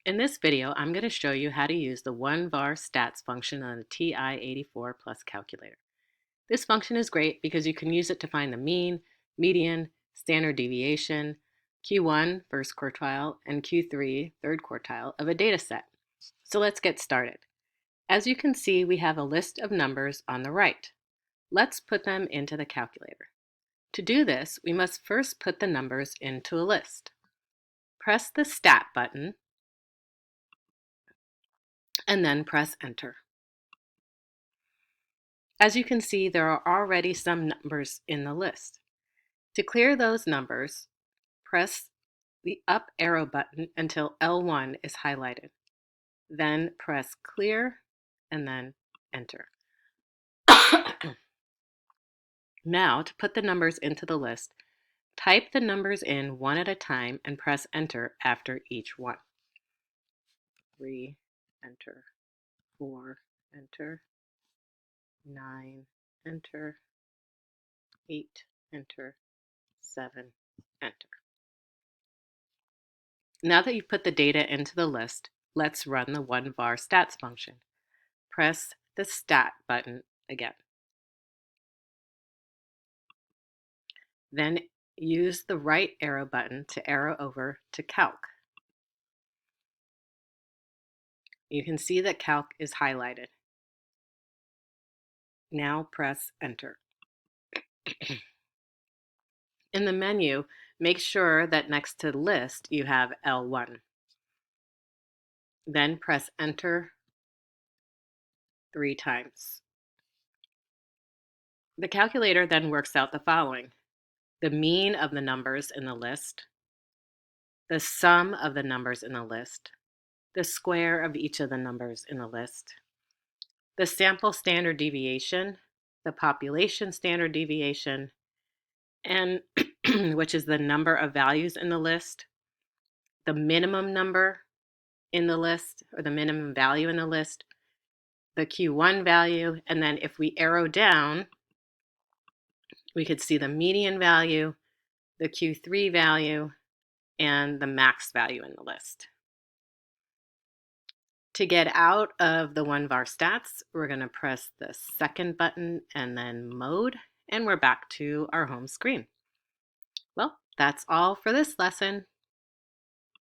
In this video, I'm going to show you how to use the 1var stats function on the TI-84 Plus calculator. This function is great because you can use it to find the mean, median, standard deviation, Q1 first quartile, and Q3 third quartile of a data set. So let's get started. As you can see, we have a list of numbers on the right. Let's put them into the calculator. To do this, we must first put the numbers into a list. Press the Stat button and then press Enter. As you can see, there are already some numbers in the list. To clear those numbers, press the up arrow button until L1 is highlighted. Then press Clear and then Enter. Now, to put the numbers into the list, type the numbers in one at a time and press Enter after each one. 3, Enter. 4, Enter. 9, Enter. 8, Enter. 7, Enter. Now that you've put the data into the list, let's run the 1var stats function. Press the Stat button again. Then use the right arrow button to arrow over to Calc. You can see that Calc is highlighted. Now press Enter. In the menu, make sure that next to List you have L1. Then press Enter 3 times. The calculator then works out the following: the mean of the numbers in the list, the sum of the numbers in the list, the square of each of the numbers in the list, the sample standard deviation, the population standard deviation, and which is the number of values in the list, the minimum number in the list, or the minimum value in the list, the Q1 value, and then if we arrow down, we could see the median value, the Q3 value, and the max value in the list. To get out of the 1var stats, we're going to press the second button and then Mode, and we're back to our home screen. Well, that's all for this lesson.